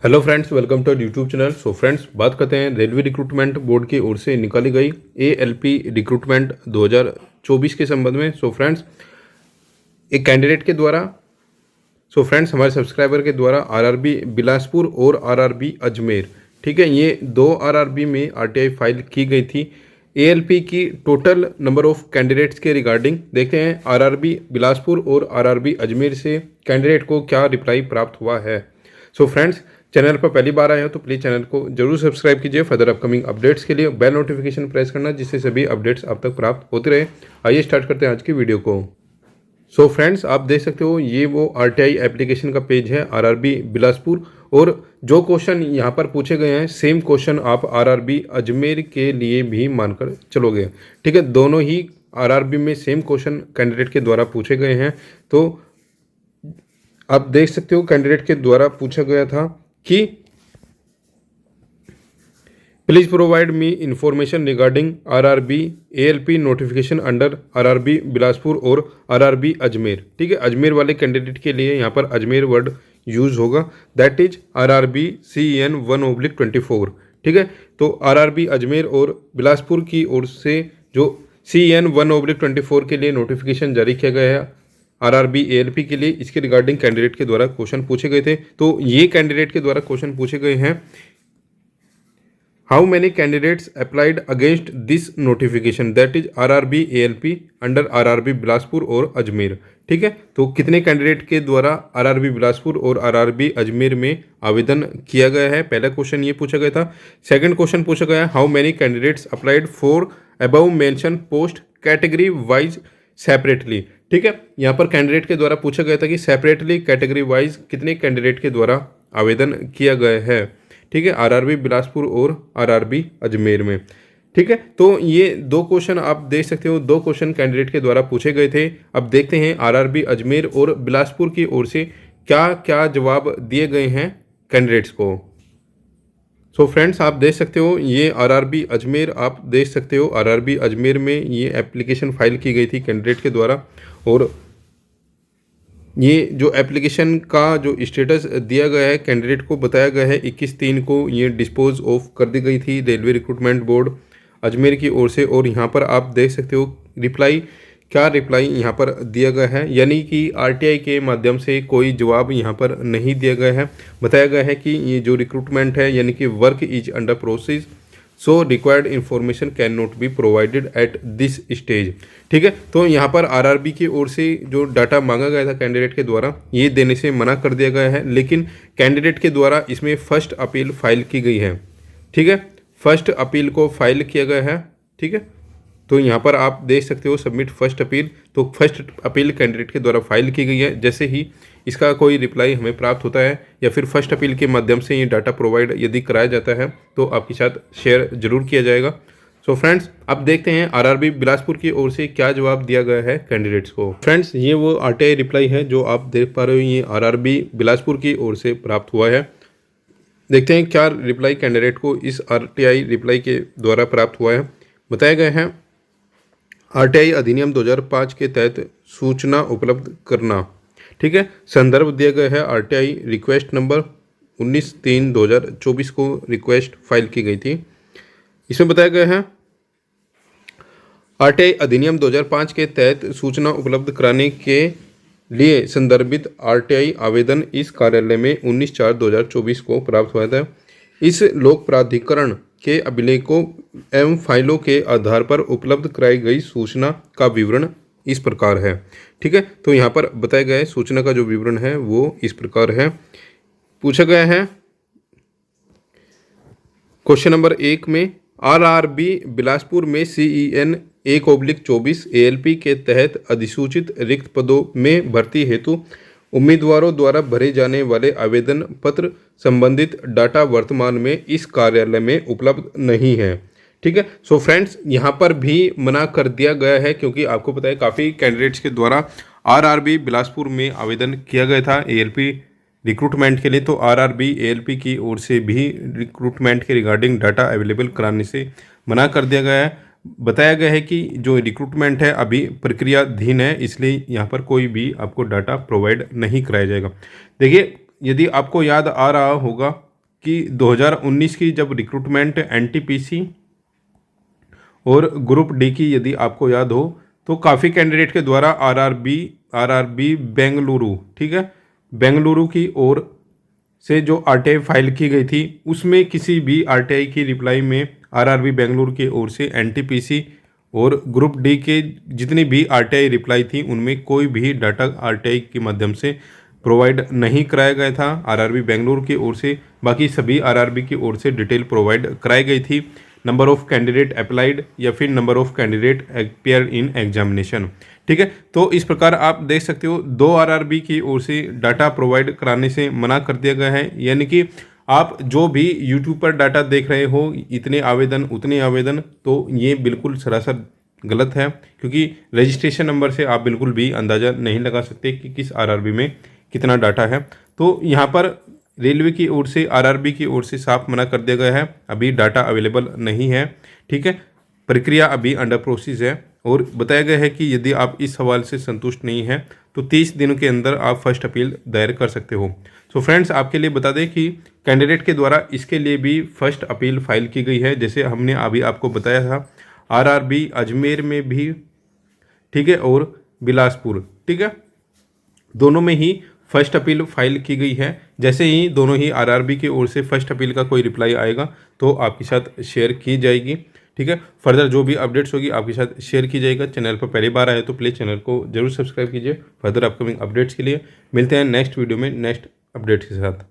Hello friends, welcome to YouTube channel. So friends, बात करते हैं रेलवे रिक्रूटमेंट बोर्ड की ओर से निकाली गई एएलपी रिक्रूटमेंट 2024 के संबंध में। सो फ्रेंड्स, एक कैंडिडेट के द्वारा हमारे सब्सक्राइबर के द्वारा आरआरबी बिलासपुर और आरआरबी अजमेर, ठीक है, ये दो आरआरबी में आरटीआई फाइल की गई थी। एएलपी की टोटल नंबर ऑफ कैंडिडेट्स के रिगार्डिंग देखते हैं आरआरबी बिलासपुर और आरआरबी अजमेर से कैंडिडेट को क्या रिप्लाई प्राप्त हुआ है। सो फ्रेंड्स, चैनल पर पहली बार आए हो तो प्लीज़ चैनल को जरूर सब्सक्राइब कीजिए। फर्दर अपकमिंग अपडेट्स के लिए बेल नोटिफिकेशन प्रेस करना, जिससे सभी अपडेट्स आप तक प्राप्त होते रहे। आइए स्टार्ट करते हैं आज की वीडियो को। सो फ्रेंड्स, आप देख सकते हो ये वो आरटीआई एप्लीकेशन का पेज है आरआरबी बिलासपुर, और जो क्वेश्चन यहाँ पर पूछे गए हैं सेम क्वेश्चन आप आरआरबी अजमेर के लिए भी मानकर चलोगे। ठीक है, दोनों ही आरआरबी में सेम क्वेश्चन कैंडिडेट के द्वारा पूछे गए हैं। तो आप देख सकते हो कैंडिडेट के द्वारा पूछा गया था कि please provide me information regarding RRB ALP notification under RRB Bilaspur और आरआरबी अजमेर। ठीक है, अजमेर वाले कैंडिडेट के लिए यहाँ पर अजमेर वर्ड यूज होगा, दैट इज आरआरबी CEN 1/24। ठीक है, तो आरआरबी अजमेर और बिलासपुर की ओर से जो CEN 1/24 के लिए नोटिफिकेशन जारी किया गया है आरआरबी एएलपी के लिए, इसके रिगार्डिंग कैंडिडेट के द्वारा क्वेश्चन पूछे गए थे। तो ये कैंडिडेट के द्वारा क्वेश्चन पूछे गए हैं, how many candidates applied against this notification that is RRB ALP under RRB Bilaspur और अजमेर। ठीक है, तो कितने कैंडिडेट के द्वारा आरआरबी बिलासपुर और आरआरबी अजमेर में आवेदन किया गया है, पहला क्वेश्चन ये पूछा गया था। सेकंड क्वेश्चन पूछा गया, how many candidates applied for above mention post category wise separately. ठीक है, यहाँ पर कैंडिडेट के द्वारा पूछा गया था कि सेपरेटली कैटेगरी वाइज कितने कैंडिडेट के द्वारा आवेदन किया गया है। ठीक है, आरआरबी बिलासपुर और आरआरबी अजमेर में। ठीक है, तो ये दो क्वेश्चन आप देख सकते हो, दो क्वेश्चन कैंडिडेट के द्वारा पूछे गए थे। अब देखते हैं आरआरबी अजमेर और बिलासपुर की ओर से क्या क्या जवाब दिए गए हैं कैंडिडेट्स को। सो फ्रेंड्स, आप देख सकते हो ये आरआरबी अजमेर, आप देख सकते हो आरआरबी अजमेर में ये एप्लीकेशन फाइल की गई थी कैंडिडेट के द्वारा, और ये जो एप्लीकेशन का जो स्टेटस दिया गया है कैंडिडेट को बताया गया है 21/3 को ये डिस्पोज ऑफ कर दी गई थी रेलवे रिक्रूटमेंट बोर्ड अजमेर की ओर से। और यहाँ पर आप देख सकते हो रिप्लाई, क्या रिप्लाई यहाँ पर दिया गया है, यानी कि आरटीआई के माध्यम से कोई जवाब यहाँ पर नहीं दिया गया है। बताया गया है कि ये जो रिक्रूटमेंट है यानी कि work is under process, so required information can not be provided at this stage. ठीक है, तो यहाँ पर आरआरबी की ओर से जो डाटा मांगा गया था कैंडिडेट के द्वारा ये देने से मना कर दिया गया है, लेकिन कैंडिडेट के द्वारा इसमें फर्स्ट अपील फाइल की गई है। ठीक है, फर्स्ट अपील को फाइल किया गया है। ठीक है, तो यहाँ पर आप देख सकते हो सबमिट फर्स्ट अपील, तो फर्स्ट अपील कैंडिडेट के द्वारा फाइल की गई है। जैसे ही इसका कोई रिप्लाई हमें प्राप्त होता है या फिर फर्स्ट अपील के माध्यम से ये डाटा प्रोवाइड यदि कराया जाता है तो आपके साथ शेयर जरूर किया जाएगा। सो फ्रेंड्स, अब देखते हैं आरआरबी बिलासपुर की ओर से क्या जवाब दिया गया है कैंडिडेट्स को। फ्रेंड्स, ये वो आरटीआई रिप्लाई है जो आप देख पा रहे हो, ये आरआरबी बिलासपुर की ओर से प्राप्त हुआ है। देखते हैं क्या रिप्लाई कैंडिडेट को इस आरटीआई रिप्लाई के द्वारा प्राप्त हुआ है। बताया गया है आरटीआई अधिनियम 2005 के तहत सूचना उपलब्ध करना। ठीक है, संदर्भ दिया गया है आरटीआई रिक्वेस्ट नंबर 19/3/2024 को रिक्वेस्ट फाइल की गई थी। इसमें बताया गया है आरटीआई अधिनियम 2005 के तहत सूचना उपलब्ध कराने के लिए संदर्भित आरटीआई आवेदन इस कार्यालय में 19/4/2024 को प्राप्त हुआ था। इस लोक प्राधिकरण के अभिलेखों एवं फाइलों के आधार पर उपलब्ध कराई गई सूचना का विवरण इस प्रकार है। ठीक है, तो यहाँ पर बताया गया है सूचना का जो विवरण है वो इस प्रकार है। पूछा गया है क्वेश्चन नंबर 1 में आरआरबी बिलासपुर में CEN 1/24 एएलपी के तहत अधिसूचित रिक्त पदों में भर्ती हेतु उम्मीदवारों द्वारा भरे जाने वाले आवेदन पत्र संबंधित डाटा वर्तमान में इस कार्यालय में उपलब्ध नहीं है। ठीक है, सो फ्रेंड्स, यहाँ पर भी मना कर दिया गया है क्योंकि आपको पता है काफ़ी कैंडिडेट्स के द्वारा आरआरबी बिलासपुर में आवेदन किया गया था एएलपी रिक्रूटमेंट के लिए। तो आरआरबी एएलपी की ओर से भी रिक्रूटमेंट के रिगार्डिंग डाटा अवेलेबल कराने से मना कर दिया गया है। बताया गया है कि जो रिक्रूटमेंट है अभी प्रक्रियाधीन है, इसलिए यहाँ पर कोई भी आपको डाटा प्रोवाइड नहीं कराया जाएगा। देखिए, यदि आपको याद आ रहा होगा कि 2019 की जब रिक्रूटमेंट एनटीपीसी और ग्रुप डी की यदि आपको याद हो तो काफ़ी कैंडिडेट के द्वारा आरआरबी बेंगलुरु, ठीक है, बेंगलुरु की ओर से जो आरटीआई फाइल की गई थी उसमें किसी भी आरटीआई की रिप्लाई में आरआरबी बेंगलुरु की ओर से एनटीपीसी और ग्रुप डी के जितनी भी आरटीआई रिप्लाई थी उनमें कोई भी डाटा आरटीआई के माध्यम से प्रोवाइड नहीं कराया गया था आरआरबी बेंगलुरु की ओर से। बाकी सभी आरआरबी की ओर से डिटेल प्रोवाइड कराई गई थी, नंबर ऑफ कैंडिडेट अप्लाइड या फिर number of candidate appear in examination, ठीक है। तो इस प्रकार आप देख सकते हो 2 आरआरबी की ओर से डाटा प्रोवाइड कराने से मना कर दिया गया है, यानी कि आप जो भी यूट्यूब पर डाटा देख रहे हो इतने आवेदन उतने आवेदन, तो ये बिल्कुल सरासर गलत है, क्योंकि रजिस्ट्रेशन नंबर से आप बिल्कुल भी अंदाज़ा नहीं लगा सकते कि किस आरआरबी में कितना डाटा है। तो यहाँ पर रेलवे की ओर से आरआरबी की ओर से साफ मना कर दिया गया है, अभी डाटा अवेलेबल नहीं है, ठीक है, प्रक्रिया अभी अंडर प्रोसेस है। और बताया गया है कि यदि आप इस सवाल से संतुष्ट नहीं हैं तो 30 दिनों के अंदर आप फर्स्ट अपील दायर कर सकते हो। सो फ्रेंड्स, आपके लिए बता दें कि कैंडिडेट के द्वारा इसके लिए भी फर्स्ट अपील फाइल की गई है, जैसे हमने अभी आपको बताया था आरआरबी अजमेर में भी, ठीक है, और बिलासपुर, ठीक है, दोनों में ही फर्स्ट अपील फाइल की गई है। जैसे ही दोनों ही आरआरबी की ओर से फर्स्ट अपील का कोई रिप्लाई आएगा तो आपके साथ शेयर की जाएगी, ठीक है। फर्दर जो भी अपडेट्स होगी आपके साथ शेयर की जाएगा। चैनल पर पहली बार आए तो प्लीज़ चैनल को जरूर सब्सक्राइब कीजिए। फर्दर अपकमिंग अपडेट्स के लिए मिलते हैं नेक्स्ट वीडियो में नेक्स्ट अपडेट्स के साथ।